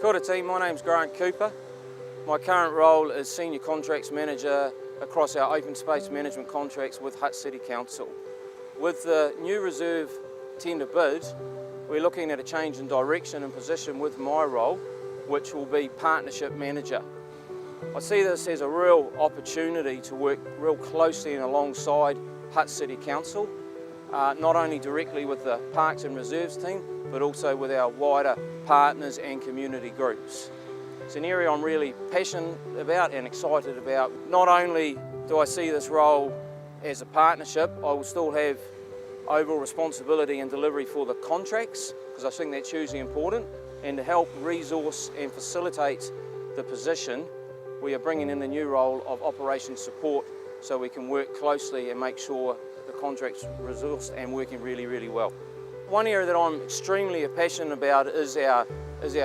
Kia ora team, my name's Grant Cooper. My current role is Senior Contracts Manager across our open space management contracts with Hutt City Council. With the new reserve tender bid, we're looking at a change in direction and position with my role, which will be Partnership Manager. I see this as a real opportunity to work real closely and alongside Hutt City Council, not only directly with the Parks and Reserves team, but also with our wider partners and community groups. It's an area I'm really passionate about and excited about. Not only do I see this role as a partnership, I will still have overall responsibility and delivery for the contracts, because I think that's hugely important, and to help resource and facilitate the position, we are bringing in the new role of operations support so we can work closely and make sure the contract's resourced and working really, really well. One area that I'm extremely passionate about is our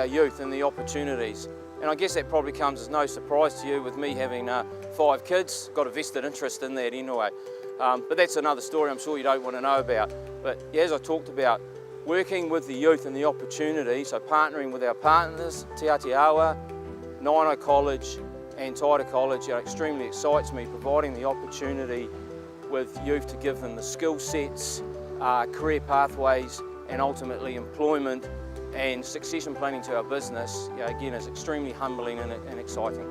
youth and the opportunities. And I guess that probably comes as no surprise to you with me having 5 kids, got a vested interest in that anyway. But that's another story I'm sure you don't want to know about. But yeah, as I talked about, working with the youth and the opportunity, so partnering with our partners, Te Atiawa, Naino College and Taita College, extremely excites me, providing the opportunity with youth to give them the skill sets, career pathways and ultimately employment and succession planning to our business, again, is extremely humbling and exciting.